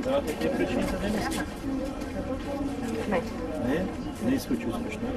Давате тие причини за денеска? Не? Не искочи успешно.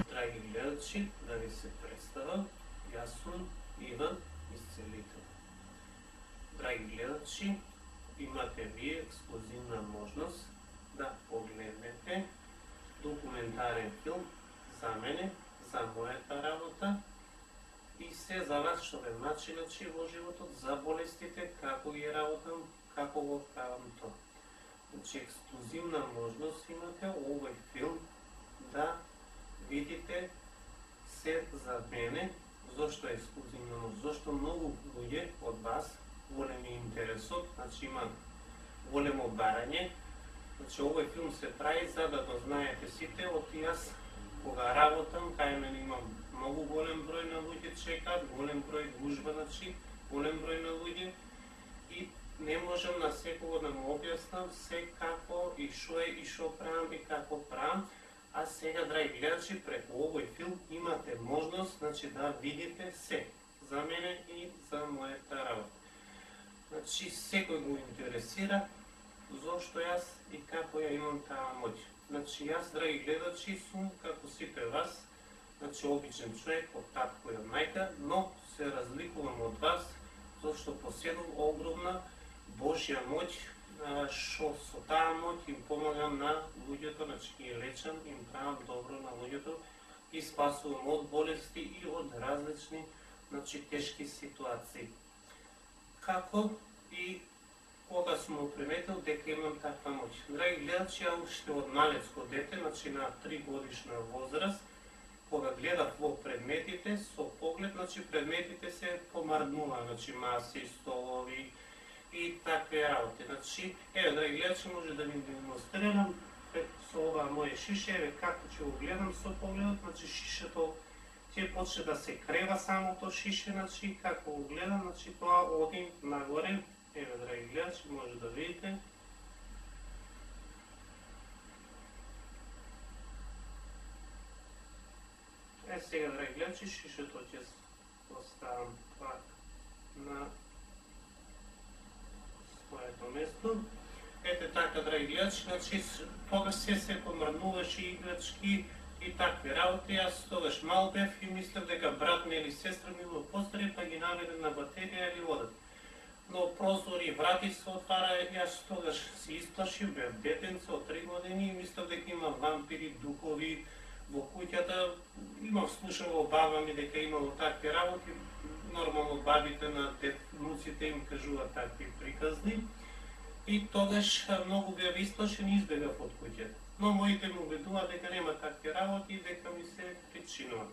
Драги гледачи, да ви се представам, јас сум Иван Исцелител. Драги гледачи, имате вие ексклузивна можност да погледнете документарен филм за мене, за мојата работа и се за вас што ме начиначи во животот, за болестите, како ги работам, како го правам тоа. Значи, ексклузивна можност имате овој филм да видите се за мене. Зошто е ексклузивно? Зошто многу луѓе од вас голем интересот, значи има големо барање. Значи, овој филм се прави за да го знаете сите, од јас кога работам, кај мене имам многу голем број на луѓе чекаат, голем број гужба, значи, голем број на луѓе и не можам на секого да му објаснам се како и шо е и шо правам и како правам. А сега, драги гледачи, преку овој филм имате можност, значи, да видите се за мене и за мојата работа. Значи, секој го интересира зошто јас и како ја имам таа моќ. Значи, јас, драги гледачи, сум како сите вас, значи, обичен човек од татко и од мајка, но се разликувам од вас, зашто поседувам огромна Божја моќ, што со таа моќ им помагам на луѓето, значи ги лечам, им правам добро на луѓето и спасувам од болести и од различни, значи, тешки ситуации. Како и кога сум приметил дека имам таква моќ. Драги гледачи, ја уште од малецко дете, значи на 3 годишна возраст, кога гледав во предметите, со поглед, значи предметите се помрднува, значи маси, столови и такви работи. Значи, еве, драги гледачи, може да ви демонстрирам со ова моје шише, еве како ќе го гледам со погледот, значи шишето ќе почне да се крева самото шише, значи како го гледам, значи тоа оди нагоре. Еве, драги гледачи, може да видите. Сега, драги гледачи, шишето ќе оставам пак на своето место. Ете така, драги гледачи, значи тогаш се помрднуваше играчки и такви работи. Јас тогаш мал бев и мислев дека брат ми или сестра ми го постари, па ги наведем на батерија или водат. Но прозори и врати се отвара, јас тогаш се исплашив, бев детенце од 3 години и мислев дека има вампири, духови во куќата. Имав слушал во баба ми дека имало такви работи, нормално бабите на внуците им кажуваат такви приказни. И тогаш многу бев исплашен и избегав од куќата. Но моите му убедува дека нема такви работи и дека ми се причинува.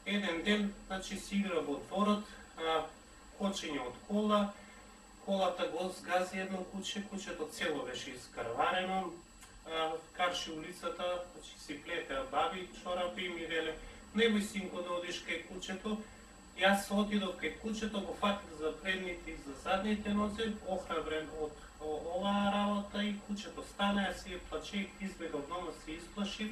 Еден ден, значи, си игра во дворот, кочење од кола, колата го згази едно куче, кучето цело беше искрварено, карши улицата, значи си плетеа баби чорапи и ми веле, немој синко да одиш кај кучето. Јас отидов кај кучето, го фатив за предните и за задните нозе, охрабрен од оваа работа и кучето стана, јас си плачејќ, избегав дома, се исплашив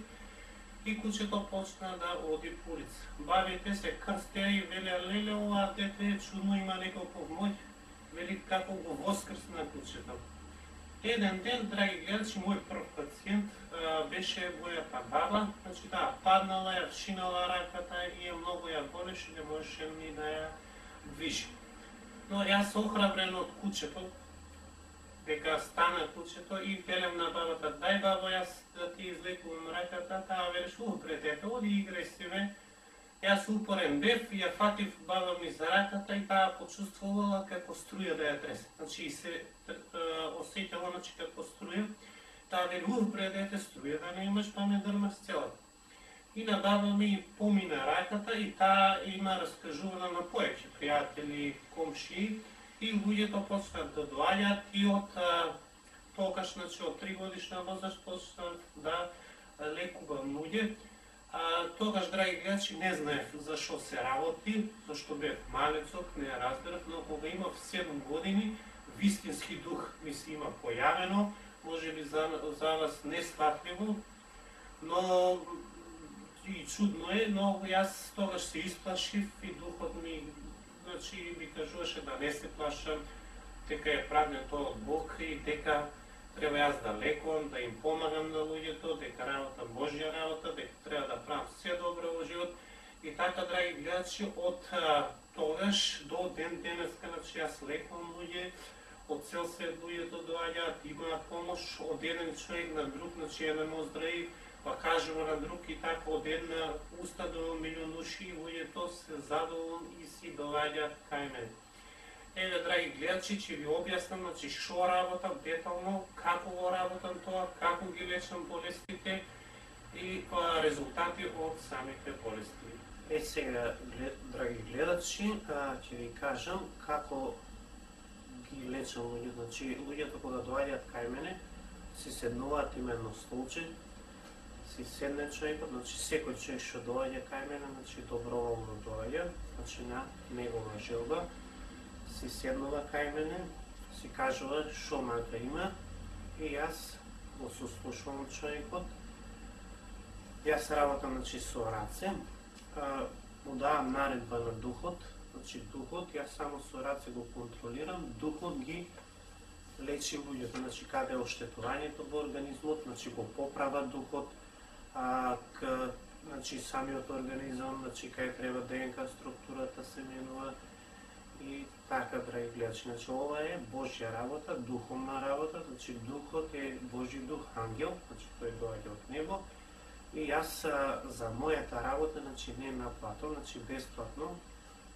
и кучето почна да оди по улица. Бабите се крстеа и велеа, леле, оваа дете е чудно, има неколков мој, вели како го воскрсна кучето. Еден ден, драги гледачи, мој прв пациент беше мојата баба, значи таа паднала, ја вшинала раката и многу ја болеше, не можеше ни да ја движи. Но јас охрабрен од кучето, дека стана кучето и велем на бабата, дај бабо, јас да ти излекувам раката, таа велеш, дете, оди играј си ме. Јас упорен бев и ја фатив баба ми за раката и таа почувствувала како струја да ја тресе. Значи се осетила, значи како струја. Таа вели, дете, струја да не имаш, па ме дрмаш цела. И на баба ми помина раката и таа има раскажувана на повеќе пријатели, комшии и луѓето почнат да доаѓаат и од тогаш, значи од 3 годишна возраст почнат да лекувам луѓе. Тогаш, драги гледачи, не знаев зашо се работи, зашто бев малецок, не ја разберав, но кога имав 7 години, вистински дух ми се има појавено, може би за вас несватливо, но и чудно е, но јас тогаш се исплашив и духот ми, значи, ми кажуваше да не се плашам, дека е пратен тоа од Бог и дека треба јас да лекувам, да им помагам на луѓето, дека работа Божја работа, дека треба да правам се добро во живот. И така, драги гледачи, од тогаш до ден денеска, значи јас лекувам луѓе, од цел свет луѓето доаѓаат, имаат помош од еден човек на друг, значи еден оздрави, па кажува на друг и така од една уста до милион души луѓето се задоволни и си доаѓаат кај мене. Еве, драги гледачи, ќе ви објаснам, значи, шо работам детално, како го работам тоа, како ги лечам болестите и резултати од самите болести. Сега, драги гледачи, ќе ви кажам како ги лечам луѓето. Значи, луѓето кога доаѓаат кај мене, си седнуваат именно столче, си седне човекот, значи секој човек што доаѓа кај мене, значи доброволно доаѓа, значи на негова желба, си седнува кај мене, си кажува шо мака има и јас го сослушувам човекот. Јас работам, значи, со раце, му давам наредба на духот, значи духот, јас само со раце го контролирам, духот ги лечи луѓето, значи каде е оштетувањето во организмот, значи го поправа духот, значи самиот организам, значи кај треба ДНК структурата се менува и така, драги гледачи. Значи ова е Божја работа, духовна работа, значи духот е Божји дух, ангел, значи тој доаѓа од небо и јас за мојата работа, значи не наплатам, значи бесплатно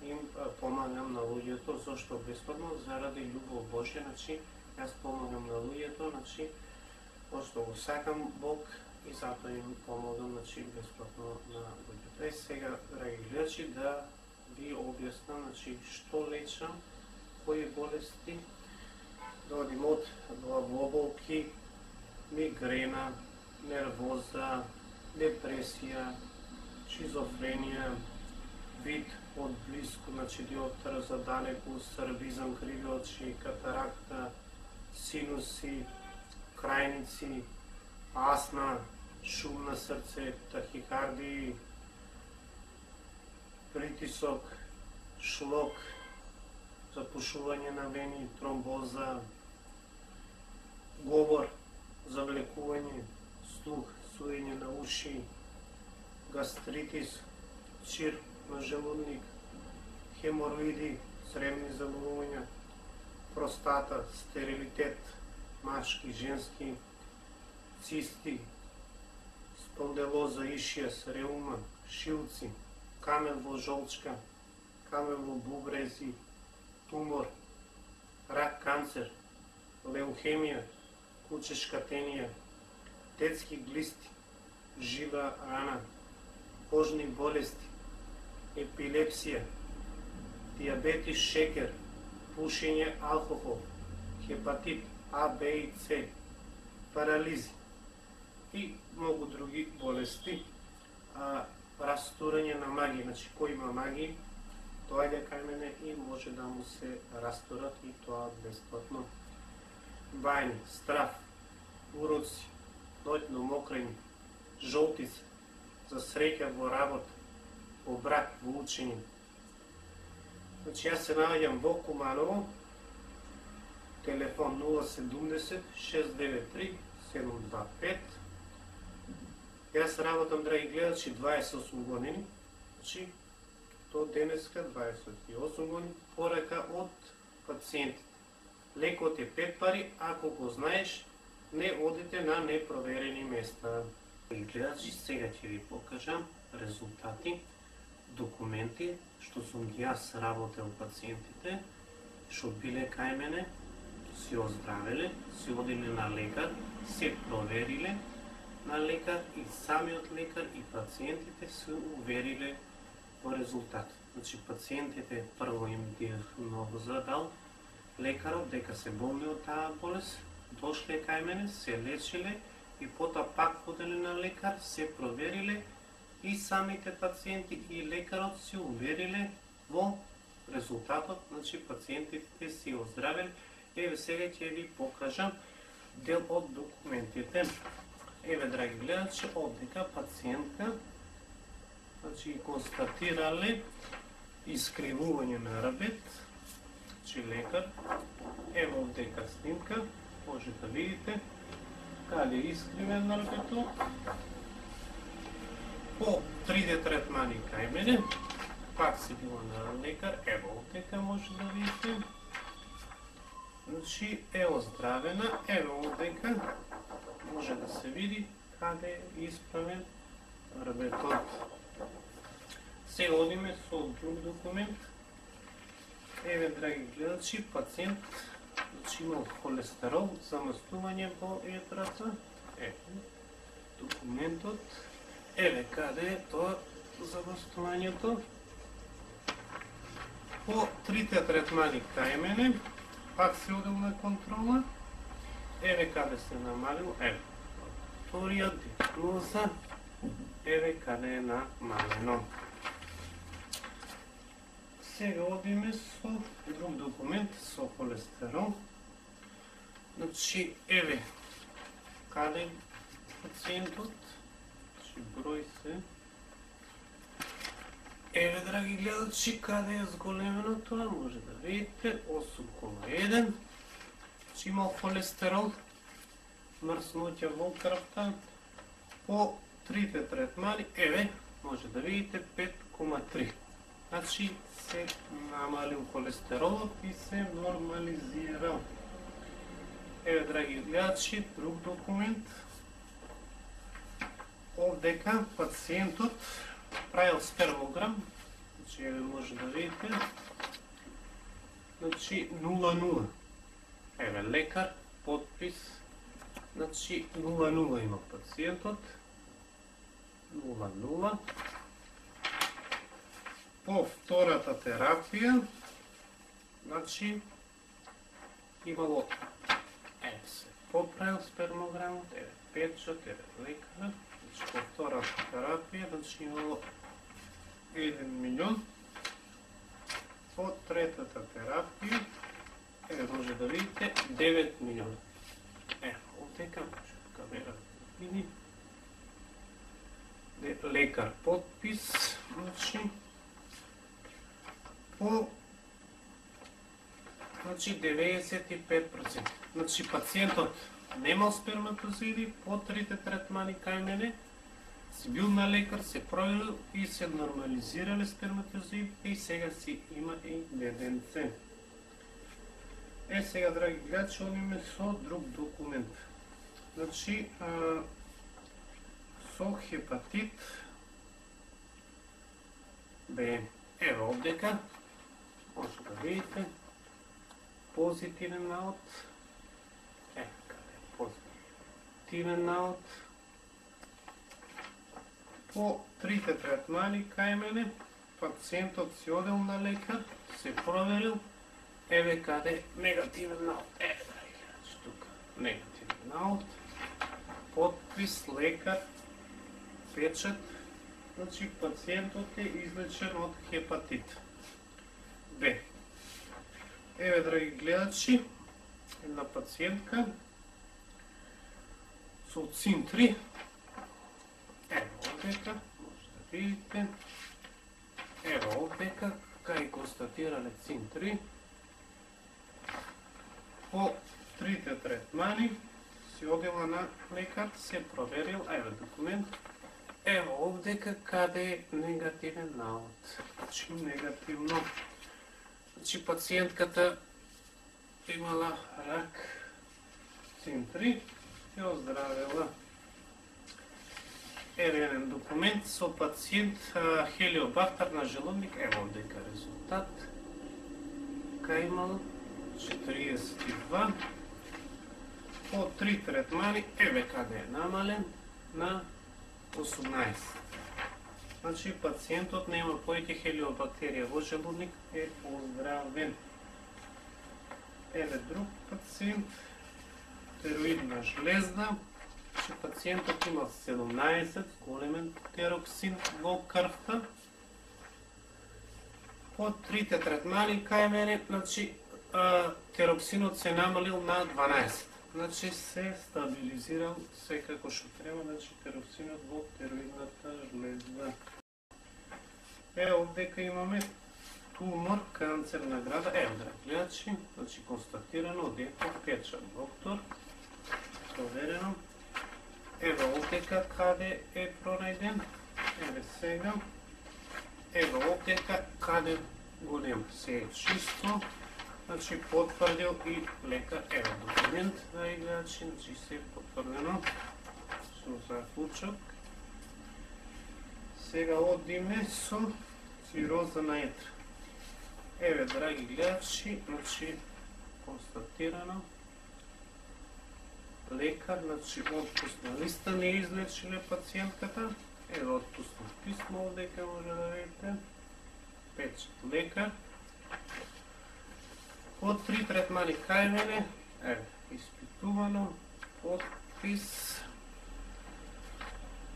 им помагам на луѓето. Зошто бесплатно? Заради љубов Божја, значи јас помагам на луѓето, значи пошто го сакам Бог и затоа им помогам, значи бесплатно на луѓето. Сега, драги гледачи, да ви објаснам, значи што лечам, кои болести, да одим од главоболки, мигрена, нервоза, депресија, шизофренија, вид од блиску, значи диоптер за далеку, србизам, криви очи, катаракта, синуси, крајници, астма, шум на срце, тахикардии, притисок, шлок, запушување на вени, тромбоза, говор, завлекување, слух, суење на уши, гастритис, чир на желудник, хемороиди, цревни заболувања, простата, стерилитет, машки, женски, цисти, спонделоза, ишијас, реума, шилци, камен во жолчка, камен во бубрези, тумор, рак, канцер, леухемија, кучешка тенија, детски глисти, жива рана, кожни болести, епилепсија, диабетис, шекер, пушење, алкохол, хепатит А, Б и С, парализи и многу други болести. маги, значи кој има маги, доаѓа кај мене и може да му се растурат и тоа бесплатно. Бајни, страф, уроци, ноќно мокрење, жолтица, за среќа во работа, во брак, во учење. Значи јас се наоѓам во Куманово, телефон 070 693 725. Јас работам, драги гледачи, 28 години, значи до денеска 28 години, порака од пациентите. Лекот е 5 пари, ако го знаеш, не одите на непроверени места. Гледачи, сега ќе ви покажам резултати, документи, што сум ги јас работел пациентите, што биле кај мене, си оздравеле, си одиле на лекар, се провериле на лекар и самиот лекар и пациентите се увериле во резултат. Значи пациентите прво им задал лекарот дека се болни од таа болест, дошле кај мене, се лечиле и потоа пак ходеле на лекар, се провериле и самите пациенти и лекарот се увериле во резултатот, значи пациентите си оздравеле. Еве сега ќе ви покажам дел од документите. Еве, драги гледачи, одека пациентка, значи констатирале искривување на рабет, значи лекар. Ево одека снимка, може да видите каде е искривен на рабетот. По 3D третмани кај мене, пак се била на лекар, ево одека може да видите. Значи е оздравена, ево одека може да се види каде е исправен рабетот. Сега одиме со друг документ. Еве, драги гледачи, пациент имал холестерол, замастување во етрата. Еве документот. Еве каде е тоа замастувањето. По 3 третмани кај мене, пак се одел на контрола. Еве каде се намалил, еве. Вториот диагноза, еве каде е намалено. Сега одиме со друг документ, со холестерол. Значи, еве каде пациентот, значи број се. Еве, драги гледачи, каде е зголемено тоа, може да видите, 8,1. Значи имал холестерол, мрсноќа во крвта, по 3 третмани, еве, може да видите, 5,3. Значи се намалил холестеролот и се нормализирал. Еве, драги гледачи, друг документ. Овдека пациентот правил спермограм, значи еве може да видите, значи 0,0. Еве лекар, подпис, значи 0,0 има пациентот, 0,0. По втората терапија, значи имало, еве се поправил спермограмот, еве печат, еве лекар, значи по втората терапија, значи имало 1 милион. По третата терапија, еве може да видите 9 милиона. Еве, овдека може камера да види. Лекар подпис, значи по 95%. Значи пациентот немал сперматозиди, по 3 третмани кај мене, си бил на лекар, се проверил и се нормализирале сперматозидите и сега си има и детенце. Сега, драги гледачи, одиме со друг документ. Значи, со хепатит Б. Еве овдека, може да видите, позитивен наод. Еве каде е позитивен наод. По 3 третмани кај мене, пациентот си одел на лекар, се проверил, еве каде негативен наод. Еве, драги гледачи, тука негативен наод. Подпис, лекар, печат, Значи, пациентот е излечен од хепатит Б. Еве, драги гледачи, една пациентка со цин-3. Ево овдека, може да видите. Ево овдека, кај констатирале цин-3. По трите третмани си одела на лекар, се проверил, еве документ. Ево овдека каде е негативен навод. Значи негативно. Значи пациентката имала рак цин-3 и оздравела. РНН документ со пациент хелиобактер на желудник, ево овдека резултат. Кај имал 42. По 3 третмани, еве каде е намален на 18. Значи пациентот нема повеќе хелиобактерија во желудник, е оздравен. Еве друг пациент, тероидна жлезда. Значи пациентот имал 17 големен тероксин во крвта. По трите третмани кај мене, значи тероксинот се намалил на 12. Значи се стабилизирал секако што треба, значи тероксинот во тероидната жлезда. Овдека имаме тумор, канцер на града, драги гледачи, значи констатирано од печат доктор, проверено. Еве овдека каде е пронајден, еве сега. Еве овдека каде го нема, се е чисто. Значи потврдил и лекар, еве документ, драги гледачи, значи се потврдено со заклучок. Сега одиме со цироза на јетра. Еве, драги гледачи, значи констатирано лекар, значи отпусна листа не излечиле пациентката. Еве отпусно писмо овдека може да видите. Печат лекар. По 3 третмани кај мене, еве, испитувано, подпис.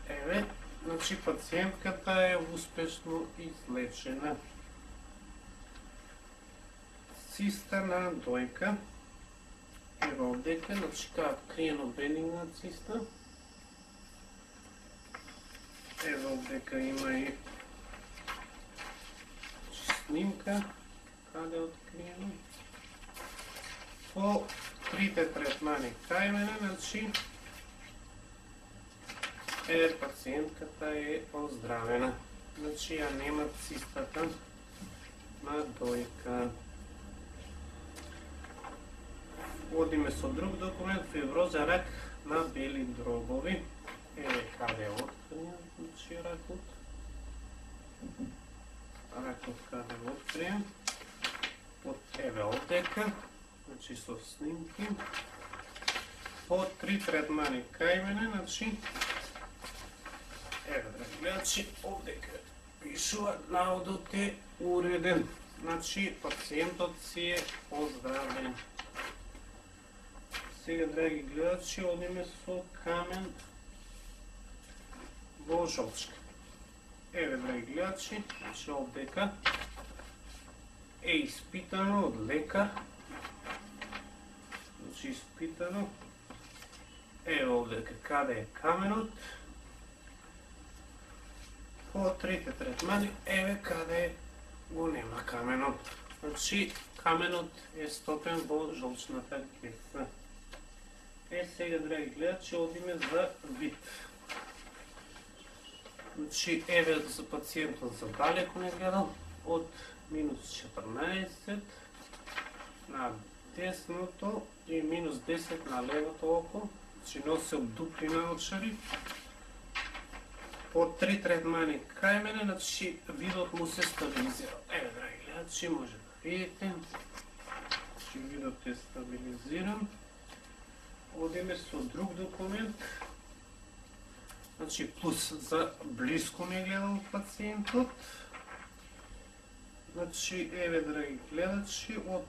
Еве, значи пациентката е успешно излечена. Циста на дојка. Еве овдека, значи криено бенигна циста. Еве овдека има и снимка каде е откриено. По трите третмани кај мене, значи пациентката е оздравена. Значи ја нема цистата на дојка. Одиме со друг документ, фиброза, рак на бели дробови. Еве каде е откриен, значи ракот. Ракот каде е откриен. Еве овдека, значи со снимки. По 3 третмани кај мене, значи еве, драги гледачи, овдека пишува, наводот е уреден. Значи, пациентот си е оздравен. Сега, драги гледачи, одиме со камен во жолчка. Еве, драги гледачи, значи овдека е испитано од лекар. Значи, испитано. Еве овдека каде е каменот. По трите третмани, еве каде го нема каменот. Значи, каменот е стопен во жолчната кеса. Сега, драги гледачи, одиме за вид. Значи, еве за пациентот за далеко не гледал, од минус 14 на десното и минус 10 на левото око. Значи, носел дупли наочари. По 3 третмани кај мене, значи видот му се стабилизирал. Еве, драги гледачи, може да видите. Значи видот е стабилизиран. Одиме со друг документ. Значи плюс за близко не гледал пациентот. Значи, еве, драги гледачи, од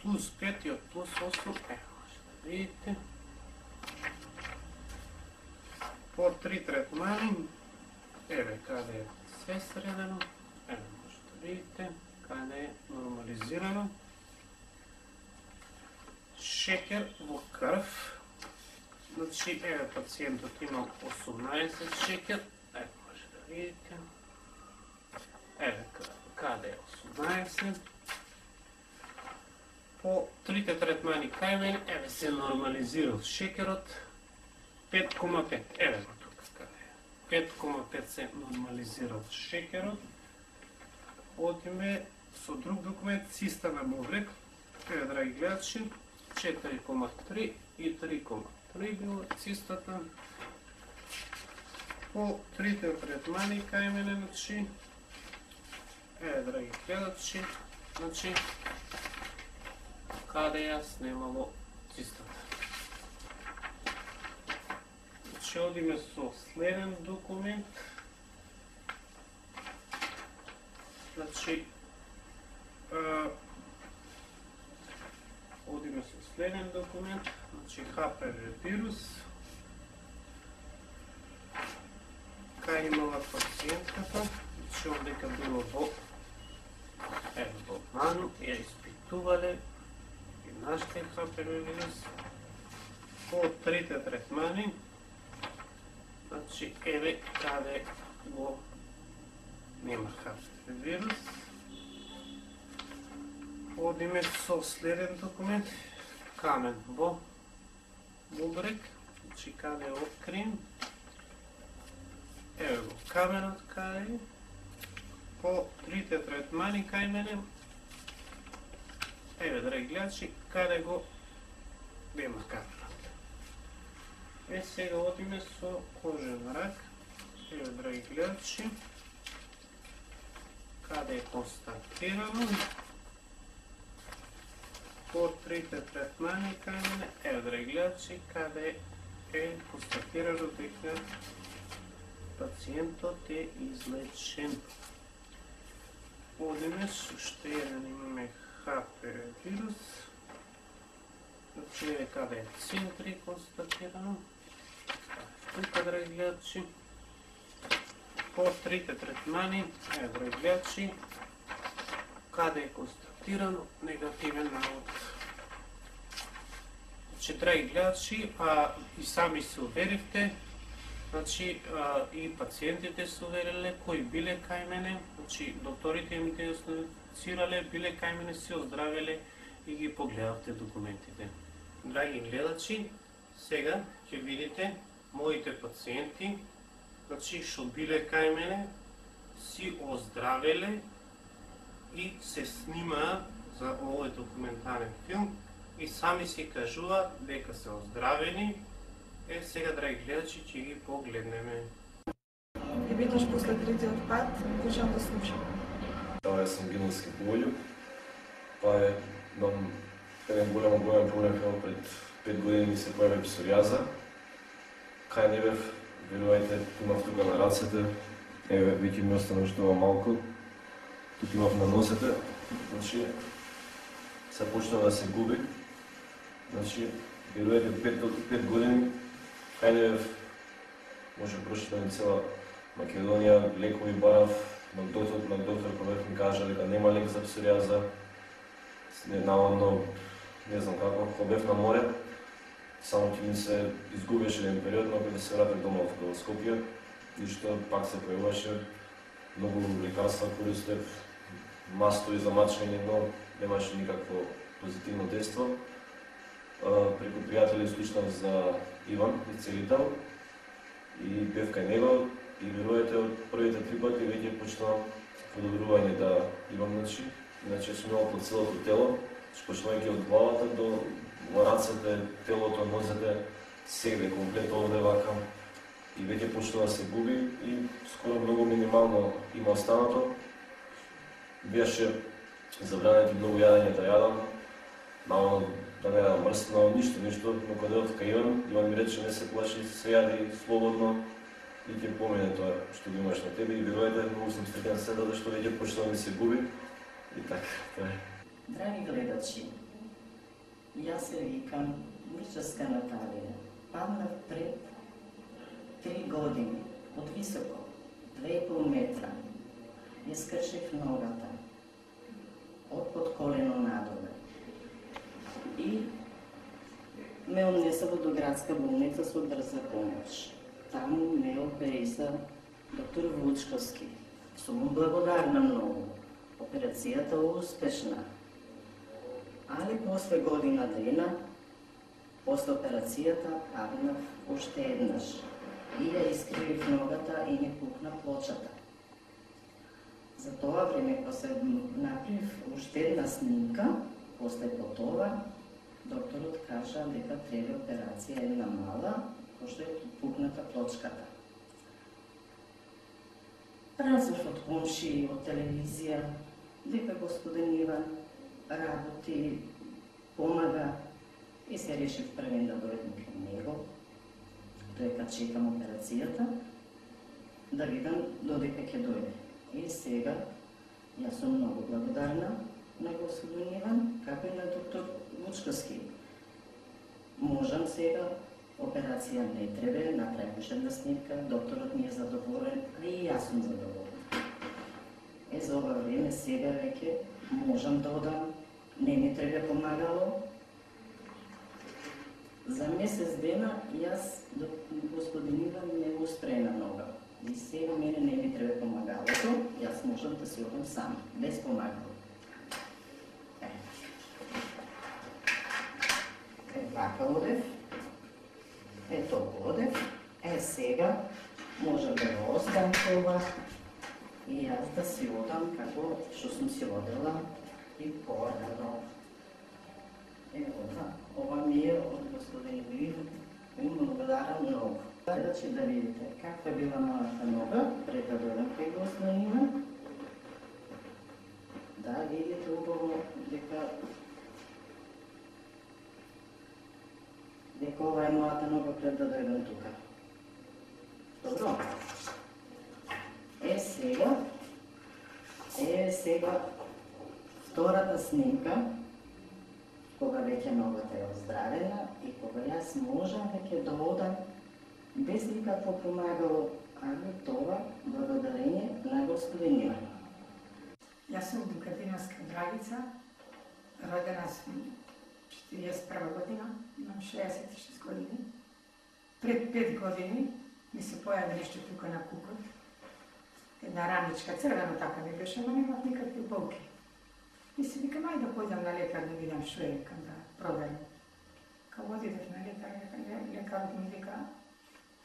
плюс 5 и од плюс 8, еве, може да видите. по 3 третмани, еве каде е све средено, еве може да видите, каде е нормализирано. Шекер во крв, значи еве пациентот имал 18 шекер, еве може да видите, еве каде е 18, по трите третмани кај мене, еве се нормализирал шекерот, 5,5, еве го тука каде е, 5,5 се нормализирал шекерот. Одиме со друг документ, циста на бубрек, еве драги гледачи, 4,3 и 3,3 било цистата. По трите третмани кај мене, значи, еве драги гледачи, значи, каде ја снимало цистата. Значи, одиме со следен документ. Значи, одиме со следен документ, значи ХПВ вирус. Кај имала пациентката, значи овдека било во обману, ја испитувале и наште ХПВ вирус. По трите третмани, значи еве каде го нема ХПВ вирус. Одиме со следен документ, камен во бубрек, значи каде е открин, еве го каменот каде, по трите третмани кај мене, еве драги гледачи, каде го нема каменот. Сега одиме со кожен рак, еве драги гледачи, каде е констатирано, по трите третмани кај мене, еве драги гледачи, каде е констатирано дека пациентот е излечен. Одиме со уште еден, имаме ХПВ вирус, значи еве каде е центри констатирано, тука драги гледачи, по трите третмани, еве драги гледачи, каде е констатирано негативен навод. Значи, драги гледачи, и сами се уверивте, значи, и пациентите се увериле, кои биле кај мене, значи, докторите им диагностицирале, биле кај мене, се оздравеле и ги погледавте документите. Драги гледачи, сега ќе видите моите пациенти, значи, што биле кај мене, си оздравеле и се снимаат за овој документарен филм и сами си кажуваат дека се оздравени. Сега, драги гледачи, ќе ги погледнеме. И веднаш после третиот пат, почнам да слушам. Тоа сум генетски поволју, па имам еден голем проблем како пред 5 години ми се појави псоријаза. Кај не бев, верувајте, имав тука на рацете, еве веќе ми остана уште малку. Тук имав на носете, значи се почна да се губи. Значи, верувајте, 5 години, кај не бев, може прошетам цела Македонија, лекови барав, на доктор кој ми кажа дека нема лек за псоријаза, наводно, не знам како, кога бев на море, само ќе ми се изгубеше еден период, но кога се вратив дома во Скопје, и што пак се појаваше, многу лекарства користев, мастови за мачење, но немаше никакво позитивно дејство. Преку пријатели слушнав за Иван Ицелител и бев кај него и верувајте од првите 3 пати веќе почнав подобрување да имам, иначе сум имал по целото тело, почнувајќи од главата до рацете, телото, нозете, себе комплет овде вака и веќе почнува да се губи и скоро многу минимално има останато. Беше забрането многу јадење да јадам, наводно да не јадам мрсно, ништо, но кога дојдов кај Иван ми рече не се плаши, се јади слободно и ќе помине тоа што го имаш на тебе и верувајте, многу сум среќен сега зашто веќе почнува да ми се губи и така, тоа е. Драги гледачи, јас се викам Мирчевска Наталија. Паднав пред 3 години, од високо, 2,5 метра, ја скршив ногата, од под колено надоле. И ме однесово до градска болница со брза помош. Таму ме опериса доктор Вучковски. Сум му благодарна многу. Операцијата успешна. Али после година дена, после операцијата, паднав уште еднаш. И ја искривив ногата и ми пукна плочата. За тоа време, кога се направив уште една снимка, после по това, докторот кажа дека треба операција една мала, пошто е пукната плочката. Разлив од комши, од телевизија, дека господин Иван работи, помага и се решив првен да дојдем кај него, дека чекам операцијата, да видам додека ќе дојде. И сега, јас сум многу благодарна на господин Иван, како и на доктор Вучковски. Можам сега, операција не треба, направиш една снимка, докторот ми е задоволен, а и јас сум задоволен. За ова време сега веќе можам да одам, не ми треба помагало. За месец дена јас господин Иван не го спрена нога. И сега мене не ми треба помагалото, јас можам да си одам сам, без помагало. Вака одев, толку одев, сега можам да го оставам това и јас да си одам како што сум си одела и порано. Ова ми е од господин Иван и му благодарам многу. Значи да видите каква била мојата нога пред да дојдам кај господин Иван. Да видите убаво дека ова е мојата нога пред да дојдам тука. Добро? Сега втората снимка, кога веќе ногата е оздравена и кога јас можам веќе да одам без никакво помагало, али тоа благодарение на господин Иван. Јас сум Дукатиновска Драгица, родена сум 41 година, имам 66 години. Пред 5 години ми се појави нешто тука на кукот. Една раничка, црвено така ми беше, но немав никакви болки. И си викам, ајде да појдам на лекар да видам што е, кам да проверам. Кога одидев на лекар, лекарот ми вика,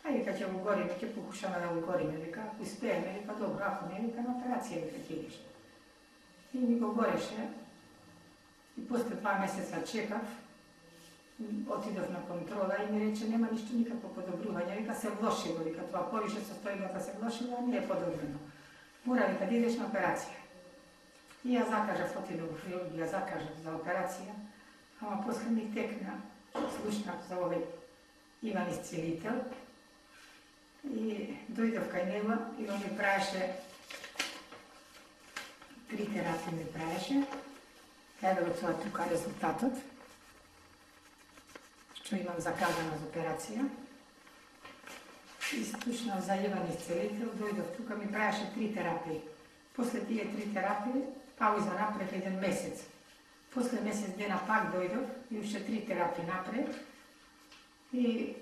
ајде кога ќе го гориме, ќе покушаме да го гориме, вика, ако успееме, вика, добро, ако не, вика, на операција, вика, ќе идеш. И ми го гореше, и после 2 месеца чекав, отидов на контрола и ми рече, нема ништо, никакво подобрување, вика, се влошило, вика, тоа повише состојбата се влошило, а не е подобрено. Мора, вика, да идеш на операција. И ја закажав, отидов во хирургија, закажав за операција, ама после ми текна, слушнав за овој Иван Исцелител, и дојдов кај него и он ми правеше 3 терапии ми правеше. Еве го тоа тука резултатот, што имам заказано за операција. И слушнав за Иван Исцелител, дојдов тука, ми правеше 3 терапии. После тие 3 терапии, пауза напред 1 месец. После месец дена пак дојдов и уште 3 терапии напред. И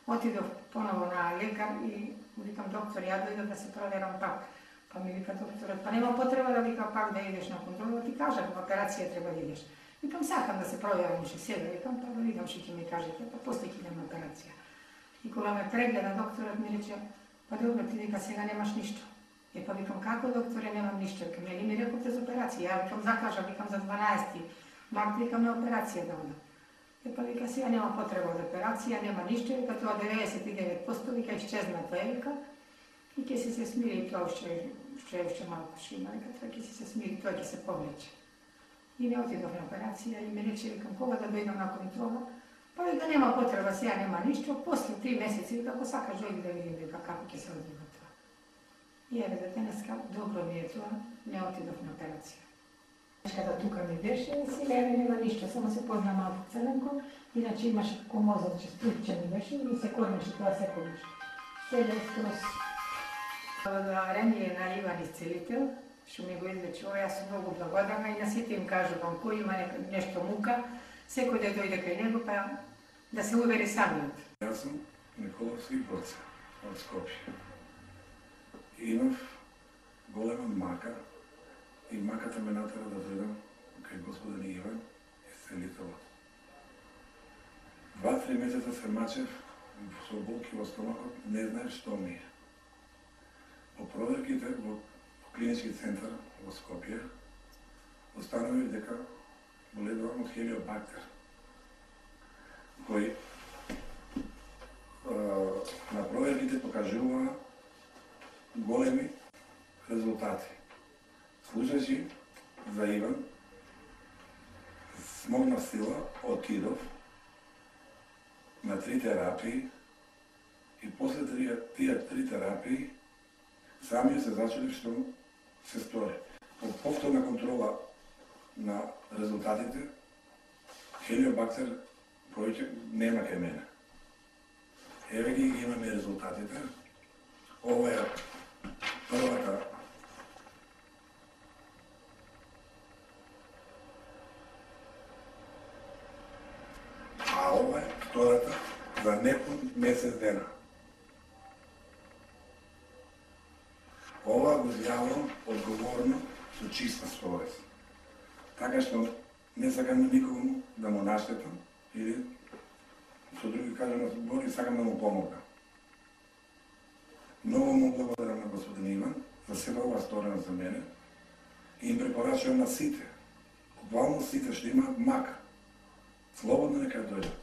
отидов поново на лекар и викам, доктор, ја дојдов да се проверам пак. Па ми вика докторот, па нема потреба да вика пак да идеш на контрола, ти кажав, на операција треба да идеш. Викам, сакам да се проверам уште сега, викам, па да видам што ќе ми кажете, па после ќе идем на операција. И кога ме прегледа, докторот ми рече, па добро, ти вика, сега немаш ништо. Па викам, како докторе, немам ништо, викам, јали ми рековте за операција, ја викам, закажав, викам, за 12 март, викам, на операција да одам. Па вика, сега нема потреба од операција, нема ништо, вика, тоа 99%, вика, исчезна тоа, вика, и ќе се смири, тоа уште малку што има, вика, тоа ќе се смири, тоа ќе се повлече. И не отидов на операција и ми рече, викам, кога да дојдам на контрола, па вика, нема потреба, сега нема ништо, после 3 месеци, вика, ако сакаш дојди да видим, вика, како ќе се одвива тоа. И еве за денеска, добро ми е тоа, не отидов на операција. Када тука ми беше, сега еве нема ништо, само се позна малку црвенко, иначе имаше комозот, че струпче ми беше и ми се кормеше тоа секогаш. Електрос. Благодарение на Иван Исцелител, што ми го излечува, јас сум многу благодарна и на сите им кажувам, кој има нешто мука, секој да дојде кај него, па да се увери самиот. Јас сум Николовски Гоце од Скопје. Имав голема мака и маката ме натера да дојдам кај господин Иван Исцелителот. 2-3 месеца се мачев со болки во стомакот, не знаев што ми е. По проверките во клинички центар во Скопје установив дека боледувам од хелиобактер, кој на проверките покажува големи резултати. Слушајќи за Иван, смогна сила, отидов на 3 терапии и после тие 3 терапии самиот се зачудив што се стори. По повторна контрола на резултатите, хелиобактер пројќе нема кај мене. Еве ги имаме резултатите. Ова е првата ова е втората за непун месец дена. Ова го изјавувам одговорно со чиста совест. Така што не сакам никому да му наштетам или со други кажано збори сакам да му помогнам. Многу му благодарам на господин Иван за сета ова сторена за мене и им препорачувам на сите, буквално сите што имаат мака, слободно нека дојдат.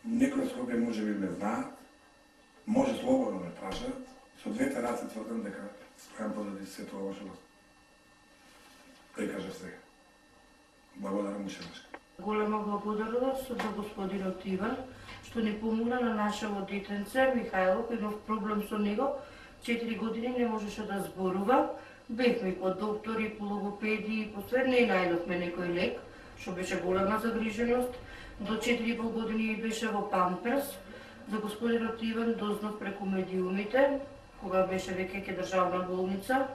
Некој Скопје може би ме знаат, може слободно ме прашаат, со двете раце тврдам дека стојам подреди сето ова што прикажа сега. Благодарам ушеднаш. Голема благодарност за господинот Иван, што ни помогна на нашето детенце Михајло, кој имав проблем со него. 4 години не можеше да зборува. Бевме и по доктори, по логопеди, по све не најдовме некој лек, што беше голема загриженост. До 4,5 години беше во памперс. За господинот Иван дознав преку медиумите, кога беше веќе ке државна болница.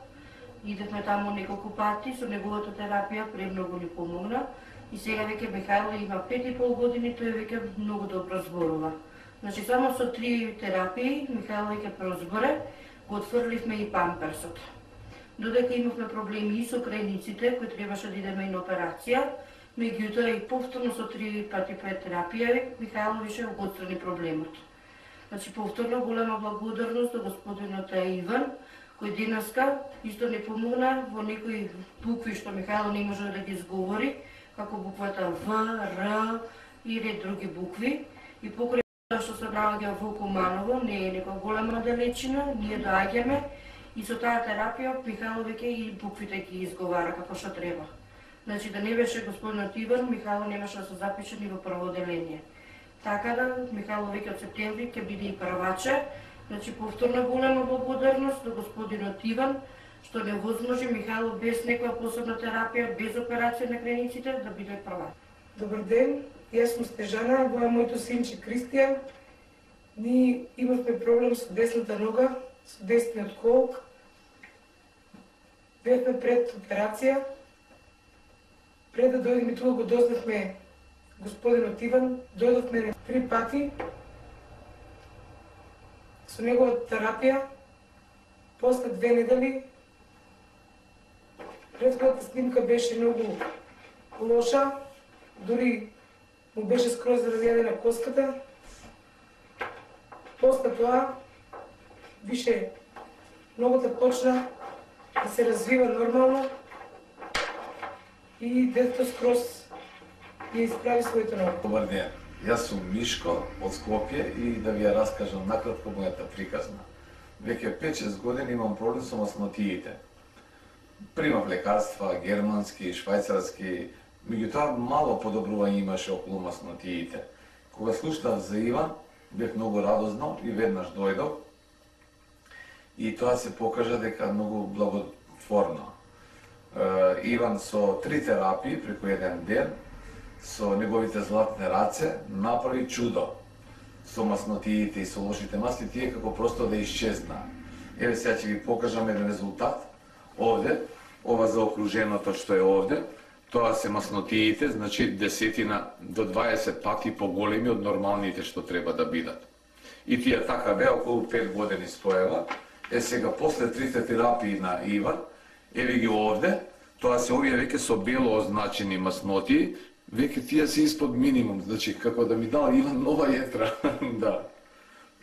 Идевме таму неколку пати, со неговата терапија премногу ни помогна. И сега веќе Михајло има 5,5 години, тој веќе многу добро зборува. Значи, само со 3 терапии Михајло веќе прозборе, го отфрливме и памперсот. Додека имавме проблеми и со крајниците, кои требаше да идеме и на операција, меѓутоа и повторно со 3 пати 5 терапија, Михајло више го отстрани проблемот. Значи, повторно голема благодарност до господинот Иван, кој денеска исто не помогна во некои букви што Михајло не може да ги изговори, како буквата В, Р и ред други букви. И покрај тоа што се наоѓа во Куманово, не е некоја голема далечина, ние доаѓаме и со таа терапија Михајло веќе и буквите ги изговара како што треба. Значи да не беше господинот Иван, Михајло немаше да се запише ни во прво оделение. Така да Михајло веќе од септември ќе биде и прваче. Значи повторно голема благодарност до господинот Иван, што не возможи Михајло без некоја посебна терапија, без операција на крајниците, да биде прва. Добар ден, јас сум Стежана, во моето синче Кристијан. Ние имавме проблем со десната нога, со десниот колк. Бевме пред операција. Пред да дојдеме тука го дознавме господинот Иван, дојдовме 3 пати со неговата терапија. После 2 недели претходната снимка беше многу лоша, дури му беше скроз разјадена коската. После тоа више ногата почна да се развива нормално и детето скроз ја исправи своите ноги. Добар ден, јас сум Мишко од Скопје и да ви ја раскажам накратко мојата приказна. Веќе 5-6 години имам проблем со маснотиите. Примав лекарства, германски, швајцарски, меѓутоа мало подобрување имаше околу маснотиите. Кога слушнав за Иван, бев многу радознал и веднаш дојдов. И тоа се покажа дека многу благотворно. Иван со 3 терапии преку еден ден, со неговите златни раце, направи чудо. со маснотиите и со лошите масли, тие како просто да исчезнаа. Еве сега ќе ви покажам еден резултат. Овде, ова заокруженото што е овде, тоа се маснотиите, значи 10 до 20 пати поголеми од нормалните што треба да бидат. И тие така беа околу 5 години стоева. Сега после трите терапии на Иван, еве ги овде, тоа се овие веќе со бело означени маснотии, веќе тие се испод минимум, значи како да ми дал Иван нова јетра. Да.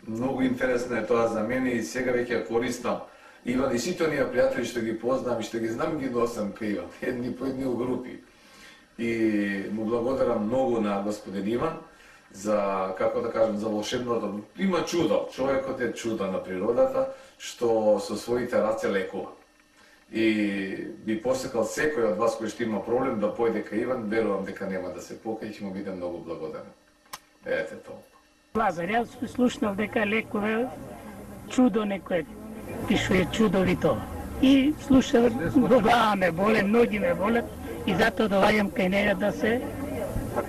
Многу интересно е тоа за мене и сега веќе ја користам. Иван и сите оние пријатели што ги познам и што ги знам ги носам кај Иван, едни по едни у групи. И му благодарам многу на господин Иван за, како да кажем, за волшебното. Има чудо, човекот е чудо на природата, што со своите раце лекува. И би посекал секој од вас кој што има проблем да појде кај Иван, верувам дека нема да се покај, ќе му биде многу благодарен. Ете тоа. Лазар, јас слушнав дека лекува чудо некој, пишува чудовито. И слушав, глава ме боле, ноги ме болат и затоа доаѓам кај нега да се...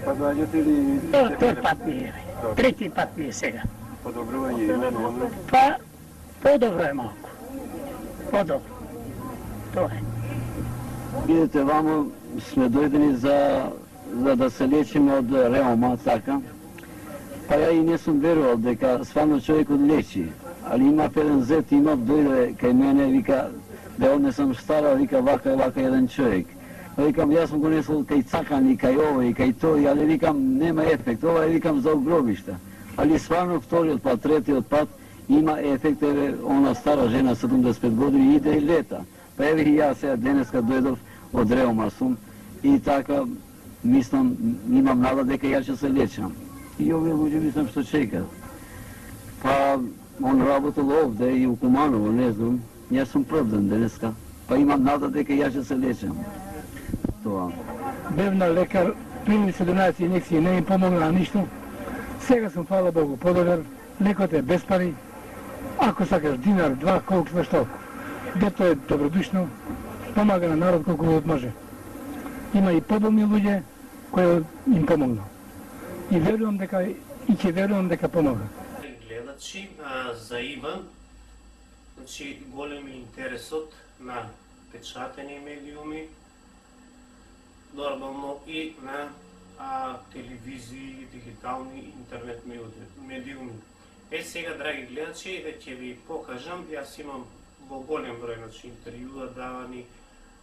Па доаѓате ли... Тој пат ми е, трети пат ми е сега. Подобрување има? Па, подобро е малку. Подобро. Тоа е. Видите, вамо сме дојдени за да се лечиме од реума, така. Па ја и не сум верувал дека стварно човекот лечи. Али имав еден зет, дојде кај мене, вика, да однесам стара, вика, вака еден човек. Викам, јас сум го несол кај цакан и кај ова и кај тој, али викам, нема ефект, ова е, викам, за огробишта. Али стварно вториот пат, третиот пат, има ефект, еве, она стара жена, 75 години, иде и лета. Па еве и јас сега денеска дојдов од реума сум и така, мислам, имам нада дека ја ќе се лечам. И овие луѓе мислам што чекат. Па, он работел овде и у Куманово, не знам, јас сум проден денеска. Па имам нада дека ја ќе се лечам. Тоа. Бев на лекар, прими 17 инjekции, не ми помогна ништо. Сега сум, фала Богу, подобар, лекот е без пари. Ако сакаш динар, два, колку сме што. Дето е добродушно, помага на народ колку може. Има и поболни луѓе кои им помогна. И верувам дека и ќе верувам дека помага. Гледачи, за Иван, значи голем интересот на печатени медиуми, нормално и на телевизии, дигитални интернет медиуми. Сега, драги гледачи, ќе ви покажам, јас имам во голем број интервјуа давани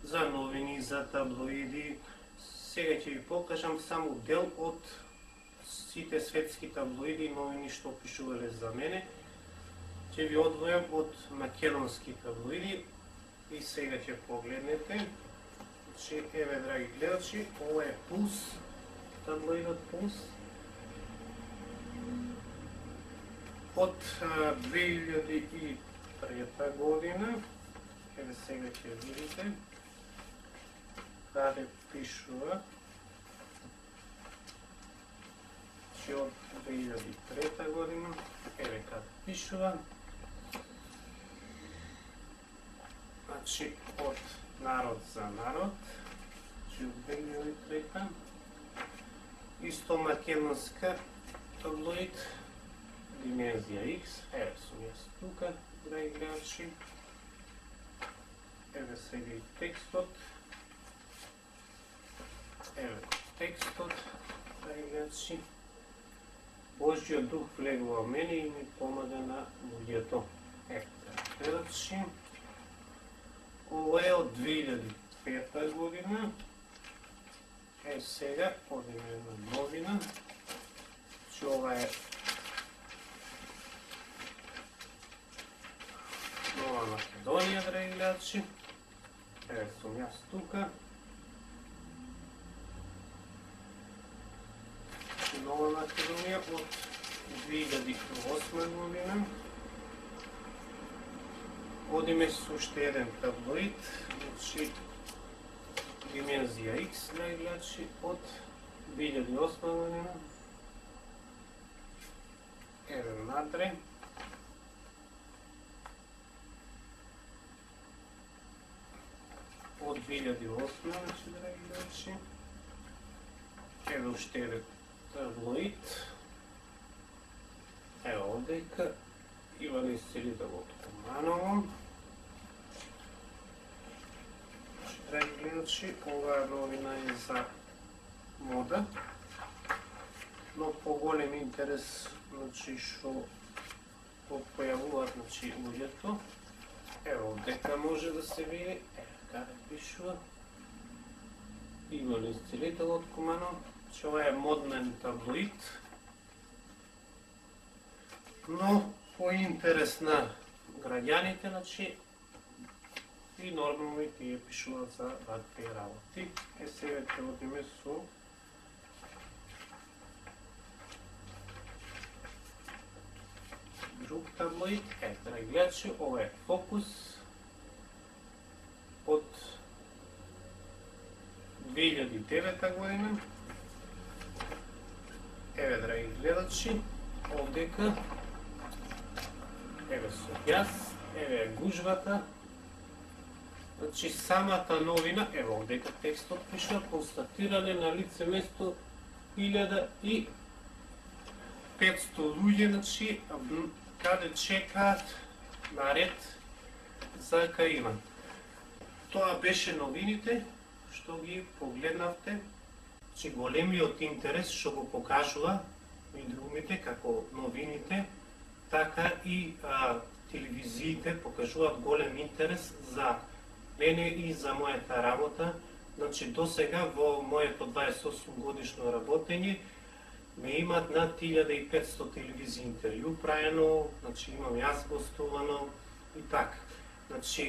за новини, за таблоиди. Сега ќе ви покажам само дел од сите светски таблоиди и новини што пишувале за мене. Ќе ви одвојам од македонски таблоиди и сега ќе погледнете. Значи, еве, драги гледачи, ова е Пулс, таблоидот Пулс. Од 2003 година, еве сега ќе видите, каде пишува, че од 2003 година, еве каде пишува, значи од народ за народ, че од 2003, исто македонска таблоид, Dimenzija X, еве сум јас тука, драги гледачи, еве сега и текстот, еве текстот, драги гледачи, Божјиот дух влегува во мене и ми помага на луѓето. Еве, гледачи, ова е од 2005 година, сега одиме една новина, че ова е Нова Македонија, драги гледачи. Еве сум јас тука. Нова Македонија од 2008 година. Одиме со уште еден таблоид, значи Dimenzija X, драги гледачи, од 2008 година. Еве надре. Од 2008, значи, драги гледачи. Еве уште еден таблоид. Ево овдека Иван Исцелител од Куманово. Драги гледачи, оваа новина е за мода, но поголем интерес, што појавуваат, луѓето. Ево овдека може да се види, каде пишува Иван Исцелител од Куманово. Ова е моден таблоид, но по интерес на граѓаните, и нормално и тие пишуваат за вакви работи. Сега ќе одиме со друг таблоид. Драги гледачи, ова е Фокус од 2009 година. Еве, драги гледачи, овдека еве со јас, еве е гужвата. Самата новина, ево овдека текстот пише, констатиране на лице место 1500 луѓе, каде чекаат на ред за кај Иван. Тоа беше новините што ги погледнавте. Големиот интерес што го покажува медиумите, како новините, така и телевизиите покажуваат голем интерес за мене и за мојата работа. До сега во моето 28 годишно работење ме имат над 1500 телевизии интервју правено, имам јас гостувано и така.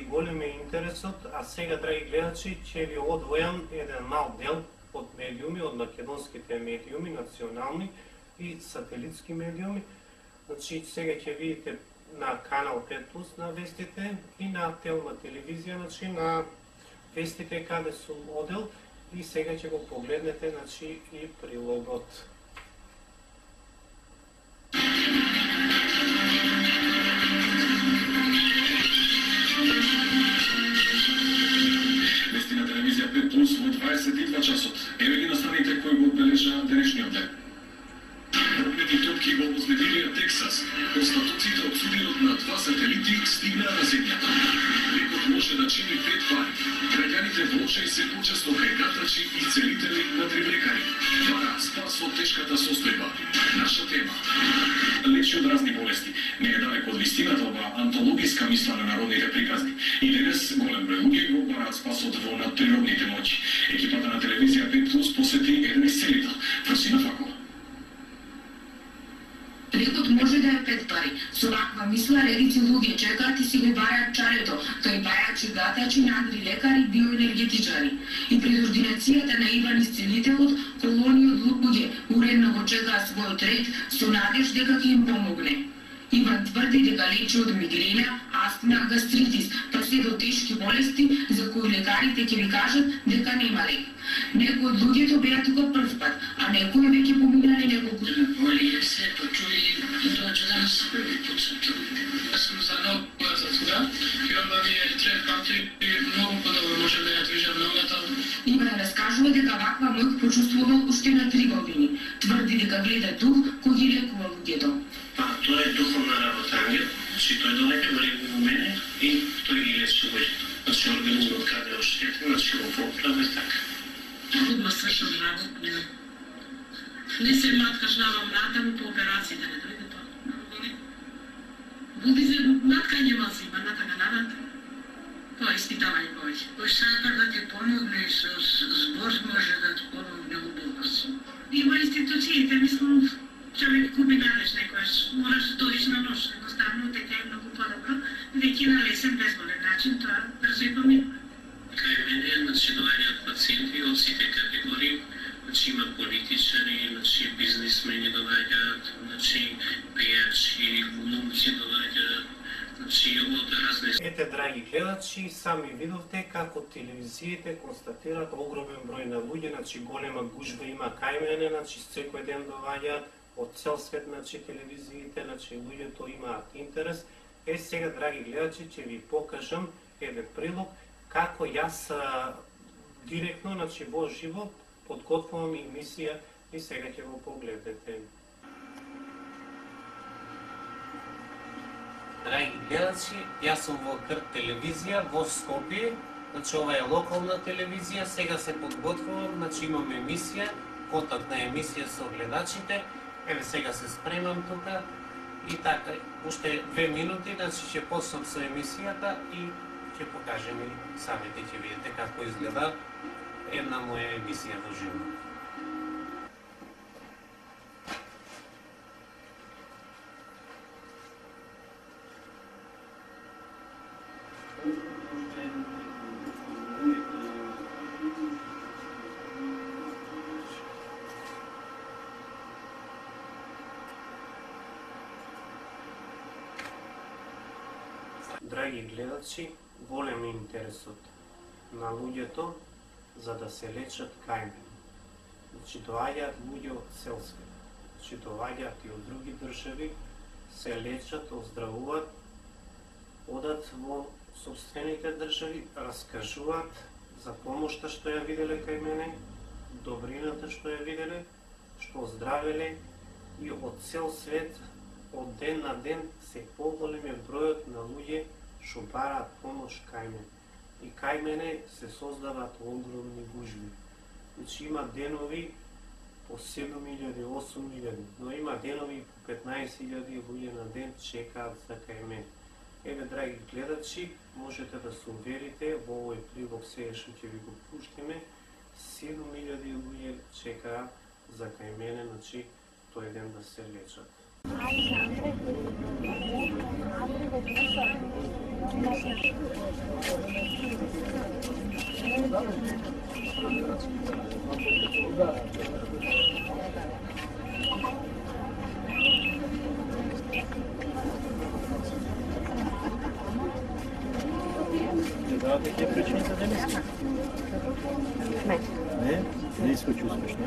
Голем е интересот, а сега, драги гледачи, ќе ви одвојам еден мал дел од медиуми, од македонските медиуми, национални и сателитски медиуми. Сега ќе видите на канал 5+ на вестите и на Телма телевизија, на вестите каде сум одел, и сега ќе го погледнете и прилогот. Вести на телевизија 5+ во 22 часот. Еве ги настаните кои го одбележа денешниот ден. Рокнети топки го вознедирија Тексас. Остатоците од суденот на 2 сателити стигнаа на земјата. Лекот може да чини 5 пари. Граѓаните во очај се почесто кај гатачи и целители на дрвлекари. Бараат спас од тешката состојба. Наша тема. Лечи од разни болести. Не е далеко од вистината ова антологиска мисла на народните приказни. И денес голем број луѓе го бараат спасот во надприродните моќи. Екипата на телевизија 5+ посети еден исцелител, Фрсина Факова. Лекот може да е 5 пари. Со ваква мисла редици луѓе чекаат и си го бараат чарето, тој бајачи, гатачи, надри лекари, биоенергетичари. И пред ординацијата на Иван Исцелителот, колонија од луѓе уредно го чекаа својот ред со надеж дека ќе им помогне. Иван тврди дека лечи од мигрена, астма, гастритис, па се до тешки болести за кои лекарите ќе ви кажат дека нема лек. Некои од луѓето беа тука прв пат, а некои веќе поминали неколку дни. Олија се почули дојде данас први пат сум тука. Јас сум за нога за тука, и онда ми е трет пати и многу подобро може да ја движам ногата. Иван раскажува дека ваква моќ почувствувал уште на 3 години. Тврди дека гледа дух кој ги лекува луѓето. Тоа е духовна работа, ангел. Тој доаѓа, вали во мене и тој ги лечи луѓето. Организмот каде е оштетен, го поправи така. Трудно свршам работа. Не се маткашнавам натаму по операциите, не дојде тоа. Буди се матка нема зима, натака нават. Тоа е испитавање повеќе. Кој сака да ти помогне и со збор може да ти помогне убаво. Има институциите, мислам, човек купи надеж некојаш, мораш да дојдеш на нож, едноставно дека е многу подобро, веќе на лесен, безболен начин, тоа брзо и поминува. Кај мене, доаѓаат пациенти од сите категории, има политичари, бизнисмени доаѓаат, пејачи, глумци доаѓаат, од разни... Ете, драги гледачи, сами видовте како телевизиите констатираат огромен број на луѓе, голема гужба има кај мене, секој ден доаѓаат од цел свет, телевизиите, луѓето имаат интерес. Сега, драги гледачи, ќе ви покажам еден прилог како јас директно, во живо, подготвувам емисија и сега ќе го погледнете. гледачи, јас сум во Крт телевизија во Скопје, значи ова е локална телевизија, сега се подготвувам, значи имам емисија, контактна емисија со гледачите, еве сега се спремам тука и така, уште 2 минути, значи ќе почнам со емисијата и ќе покажем и самите ќе видите како изгледа една моја емисија во живо. Драги гледачи, голем е интересот на луѓето за да се лечат кај мене. Значи доаѓаат луѓе од цел свет. Значи доаѓаат и од други држави, се лечат, оздравуваат, одат во собствените држави, раскажуваат за помошта што ја виделе кај мене, добрината што ја виделе, што оздравеле и од цел свет, од ден на ден се поголем е бројот на луѓе што бараат помош кај мене. И кај мене се создаваат огромни гужви. Значи има денови по 7.000, 8.000, но има денови по 15.000 луѓе на ден чекаат за кај мене. Еве, драги гледачи, можете да се уверите во овој прилог сега што ќе ви го пуштиме, 7.000 луѓе чекаат за кај мене, значи тој ден да се лечат. Знаете какви е причините за денеска? Не изскочи успешно.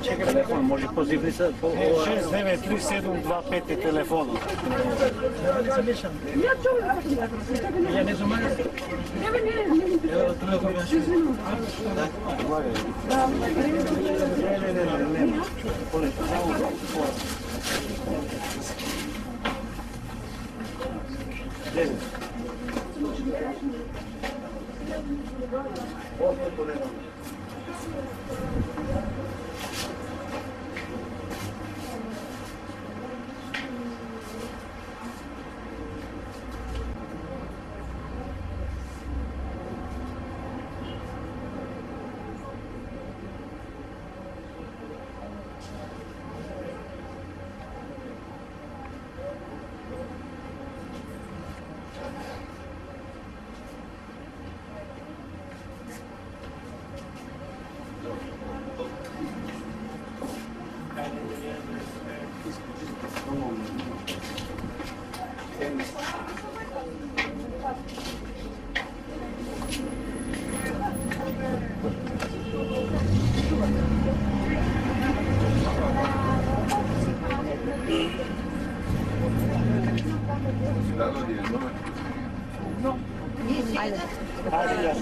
Чекай телефон, може позивница по 693725 е телефонот. Ја не знам.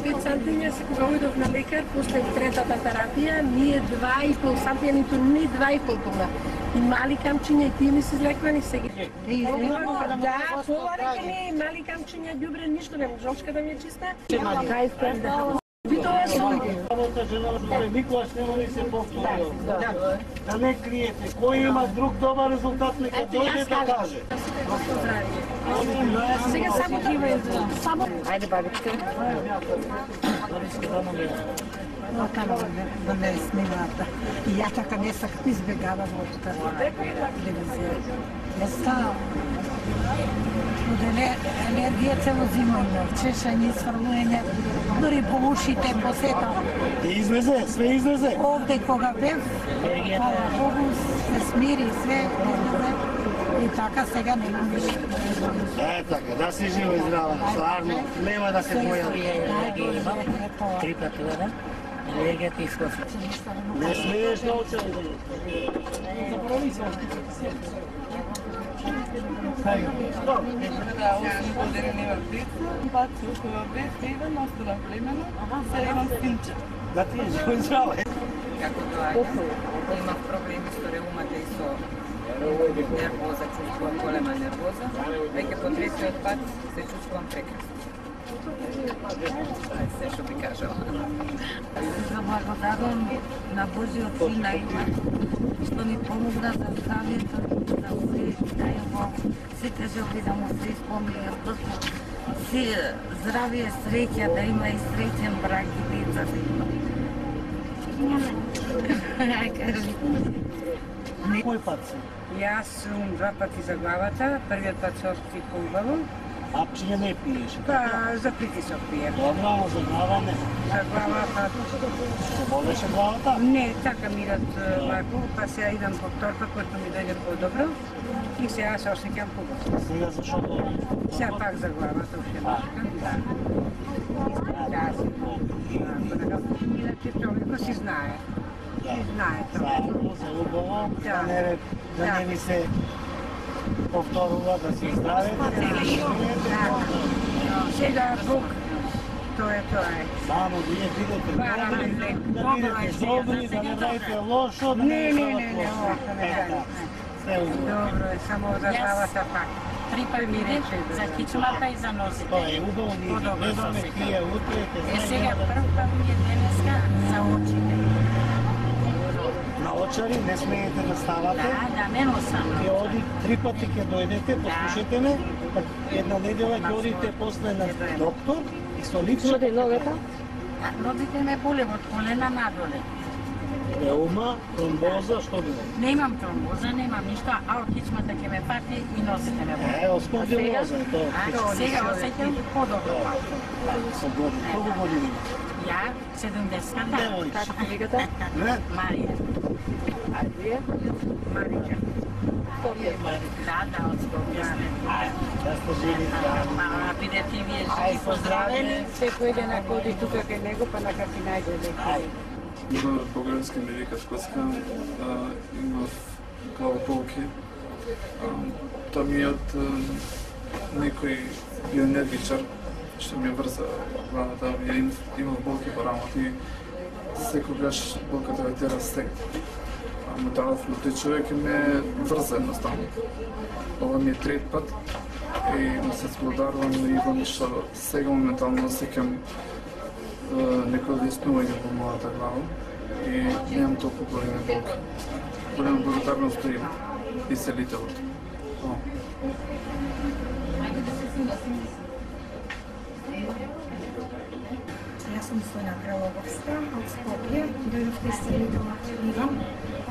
Пет сантиња се кога ојдов на лекар, после третата терапија, ми е 2,5 сантиња, ниту не 2,5 тона. И мали камчиња, и тие ми се излекувани сега. Да, повареќе ми мали камчиња, ѓубре, ништо не можошка да ми е чиста. Работа жена никогаш нема да се повтори. Да не криете. Кој има друг добар резултат, нека дојде да каже. Сега само ти има само. Ајде бабичка. Да не снимата. И ја така не сакам избегавам од телевизија. Не ставам. Од енергија цело зима има, чешање, сврлување, дори по ушите, по сета. Излезе, све излезе. Овде кога бев, хвала Богу, се смири све, и така сега немам ништо. Така, да си жива и здрава, стварно, нема да се појави. Три пати, да? Енергијата изкоса. Не смееш да очели. Забрави се. Да, 8 години нема деца, пат кога бев еден, остана времено, сега имам синче. Да ти е живо и здрава. Како доаѓа, имав проблеми со реумата и со нервоза, чувствувам голема нервоза, веќе по третиот пат се чувствувам прекрасно. Се што би кажала. Да благодарам на Божиот син на Иван, што ми помогна за здравието, да се дајам сите желби да му се исполнија Господ. Си здравие, среќа, да има и среќен брак и деца да има. Кој пат си? Јас сум 2 пати за главата, првиот пат се опти поубаво. Апчиња не пиеш? Па, за притисок пием. Добро, за глава не. За главата... Се болеше главата? Не, така мират лако, па сега идам по торпа, којто ми дојде по-добро и сега се осеќам побавно. Сега зашо добро? Сега пак за главата уште нешкам, да. Иначе човекот си знае. Си знае тоа. За убаво, да не ви се повторува, да си здравите. Сега Бог, тоа е. Само вие бидете добри, да бидете добри, да не правите лошо, да не правите добро е, само за главата пак. 3 пати за кичмата и за носите. Тоа е убаво, ние ги гледаме тие утрете. Сега прв пат ми е денеска за очите. На очари не смеете да ставате. Да, не носам. Ќе оди 3 пати ќе дојдете, послушате ме, една недела ќе одите после на доктор и со лично... Што ногата? Ногите ме боле од колена надоле. Реума, тромбоза, што било? Не имам тромбоза, немам ништо, а од кичмата ќе ме пати и носите ме боле. Спондилоза е тоа. Сега осеќам подобро. Со години, колку години има? Ја, 70-та. Како викате? Марија. А вие? Марија. Да, од Скопје сме. Да сте живи, да. Бидете и вие живи, поздравени. Секој ден ако оди тука кај него, па нека ти најде лекари. Има Български медика Шкотска, имав главополки. Тоа ми е од некој биоенергичар, што ми врза главата, имав болки по рамото и секогаш болката ме тера стег. Му дадов на тој човек и ме врза едноставно. Ова ми е трет пат и му се благодарувам на Иван што сега моментално осеќам некој леснување во мојата глава и немам толку големи болки. Голема благодарност што има и целителот. Јас сум Соња Краловска од Скопје, дојдов кај целителот Иван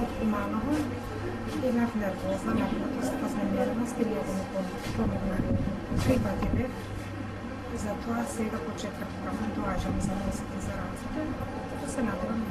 од Куманово. Имав нервоза, напротив, вознемиреност и многу ми помогна. 3 пати бев. Затоа сега по 4 пати доаѓам за носите за раците. Се надевам.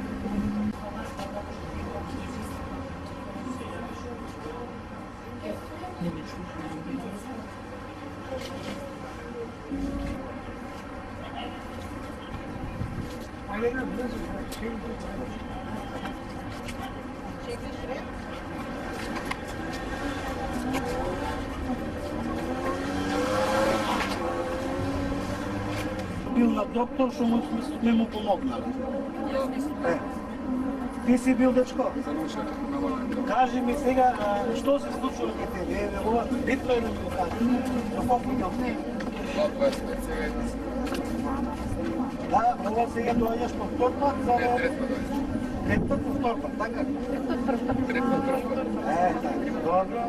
Бил на доктор, што сме му помогнали. Ти си бил дечко? Кажи ми сега, што се случува кај тебе? Ова битва е да ми го кажи. На колку години? 25 сега. Да, ова сега доаѓаш по втор пат, за да... Трет пат по втор пат, така? Трет пат така. Добро.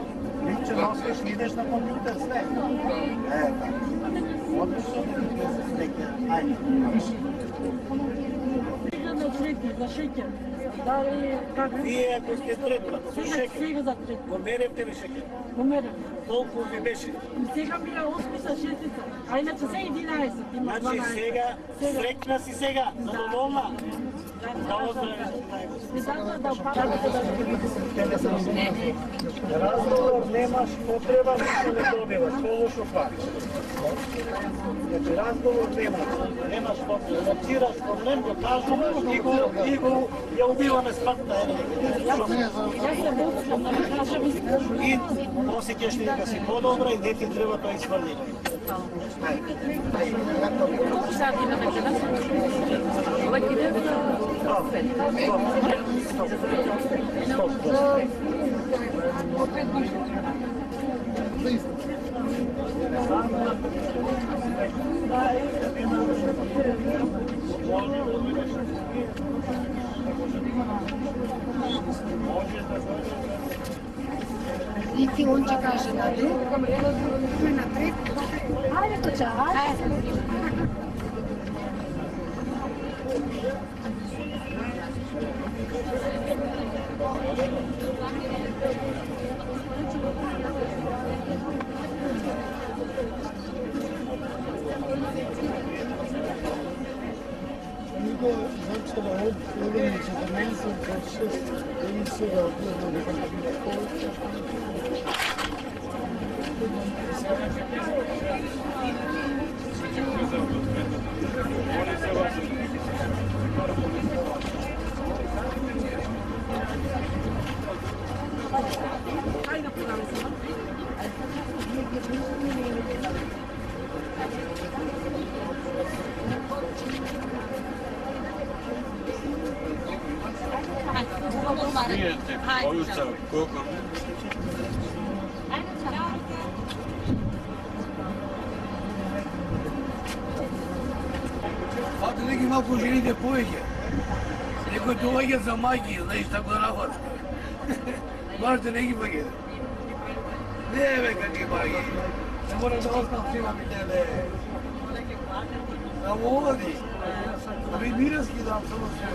Личе носиш, идеш на компјутер, све. Така. Одлично, ајде. За шеќер. Дали како? Вие ако сте трет пат, со шеќер. Сега за трет. Го меревте ли шеќер? Го мерев. Колку ви беше? Сега ми е 8-6, а иначе се 11. Значи сега, среќна си сега, задоволна. Да оздравиш разговор немаш потреба, ништо не добиваш, полошо платиш. Значи разговор немаш потреба, лапсираш проблем, го кажуваш и го ја убиваме спатта. И осеќаш ли дека си подобра и дете треба тоа изфрли. Колку сати има да гледам? Ова ќе биде И ти он ќе каже на друг, тој на трет. Ајде, коча, ајде. Фата неки малку жените повеќе. Некои доаѓаат за мајки, знаеш, тако да нафат. Баш да не ги паѓа. Не бе, какви мајки. Не мора да оставам сима ми тебе. Да води. Примирски дам само се.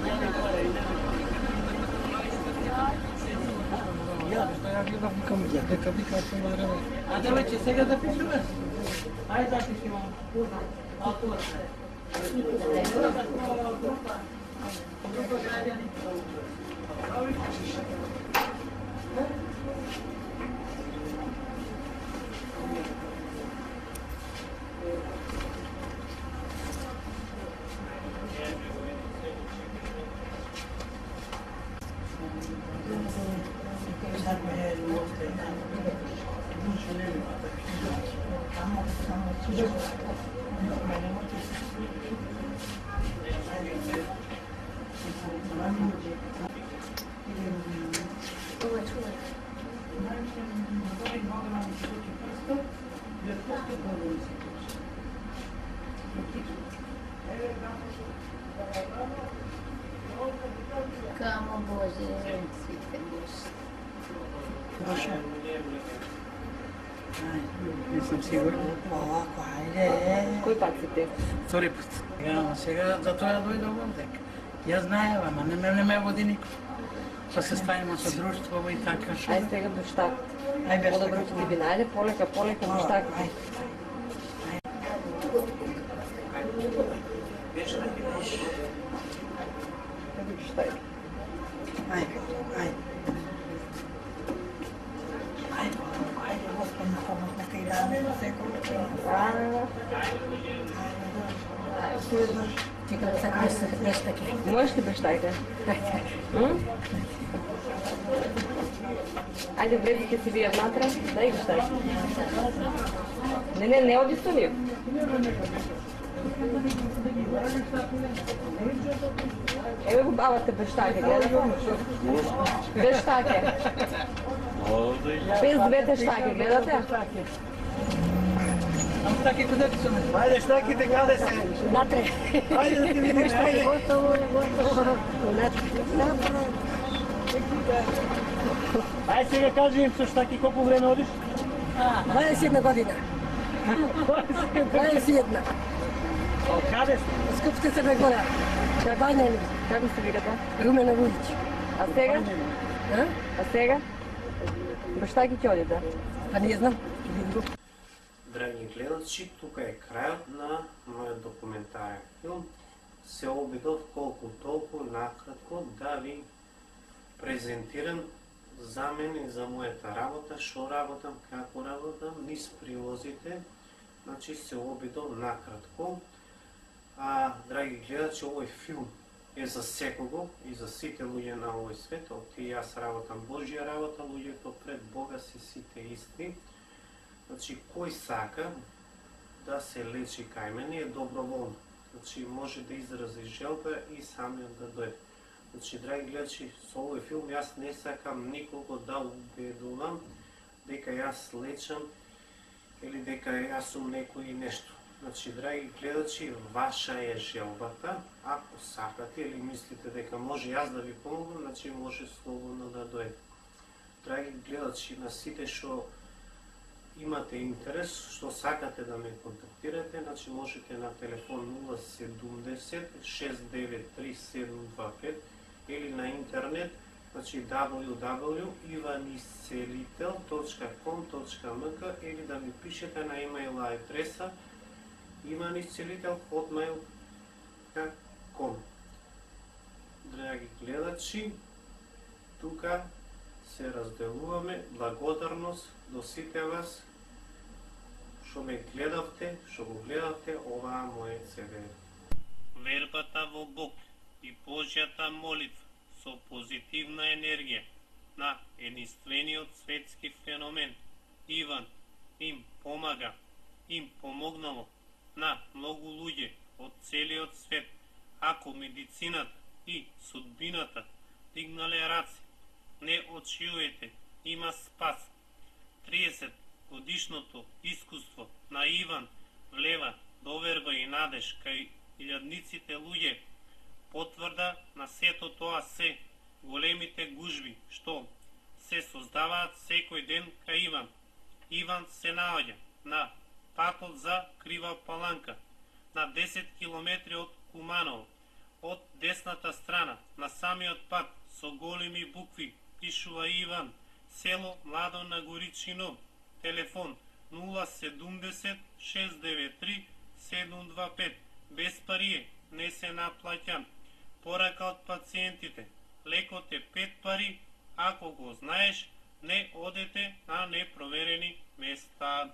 Ја гледам викам, дека вика се на а девојче, сега да пишуваш? Ајде да пишувам. Камо Боже, свите Боже. Не сум сигурен. Овако, ајде. Кој пат си те? Втори пат. Сега затоа ја дојдов овдека. Ја знаев, ама не ме води никој. Па се ставиме со друштво и така што. Ајде сега до штак. Ајде, Подобро ќе ти би најде, полека до штак. Чекам да сакам бештаки. Можеш ли бештајте? Ајде, влези ќе си вие внатре, дај бештајте. Не оди со нив. Еве го бабате бештаке, гледате? Бештаке. Без двете штаке, гледате? Штаки, куде ти сме? Ајде, штаките, каде се? Натре. Ајде да ти видиш, ајде. Готово. Ајде сега кажи им со штаки колку време одиш? 21 година. 21. Од каде си? Скопска Црна Гора. Карбањани. Како се викате? Румена Вујич. А сега? А? А сега? Во штаки ќе одите? Па не знам. Драги гледачи, тука е крајот на мојот документарен филм. Се обидов колку толку накратко да ви презентирам за мене и за мојата работа, што работам, како работам, низ прилозите. Значи се обидов накратко. Драги гледачи, овој филм е за секого и за сите луѓе на овој свет. И јас работам Божја работа, луѓето пред Бога се сите исти. Значи, кој сака да се лечи кај мене е доброволно. Значи, може да изрази желба и самиот да дојде. Значи, драги гледачи, со овој филм јас не сакам никого да убедувам дека јас лечам или дека јас сум некој нешто. Значи, драги гледачи, ваша е желбата. Ако сакате или мислите дека може јас да ви помогнам, значи може слободно да дојде. Драги гледачи, на сите што имате интерес, што сакате да ме контактирате, значи можете на телефон 070 693 725 или на интернет, значи www.ivaniscelitel.com.mk или да ми пишете на имейл адреса ivaniscelitel@mail.com. Драги гледачи, тука се разделуваме. Благодарност до сите вас што ме гледавте, што го гледавте оваа моје ЦВ. Вербата во Бог и Божјата молитва со позитивна енергија на единствениот светски феномен Иван им помага, им помогнало на многу луѓе од целиот свет. Ако медицината и судбината дигнале раце, не очиуете, има спас. 30 годишното искуство на Иван влева доверба и надеж кај илјадниците луѓе, потврда на сето тоа се големите гужви што се создаваат секој ден кај Иван. Иван се наоѓа на патот за Крива Паланка, на 10 километри од Куманово. Од десната страна на самиот пат со големи букви пишува Иван, село Младо на Горичино, телефон 070 693 725, без парие, не се наплаќан. Порака од пациентите, лекот е 5 пари, ако го знаеш, не одете на непроверени места.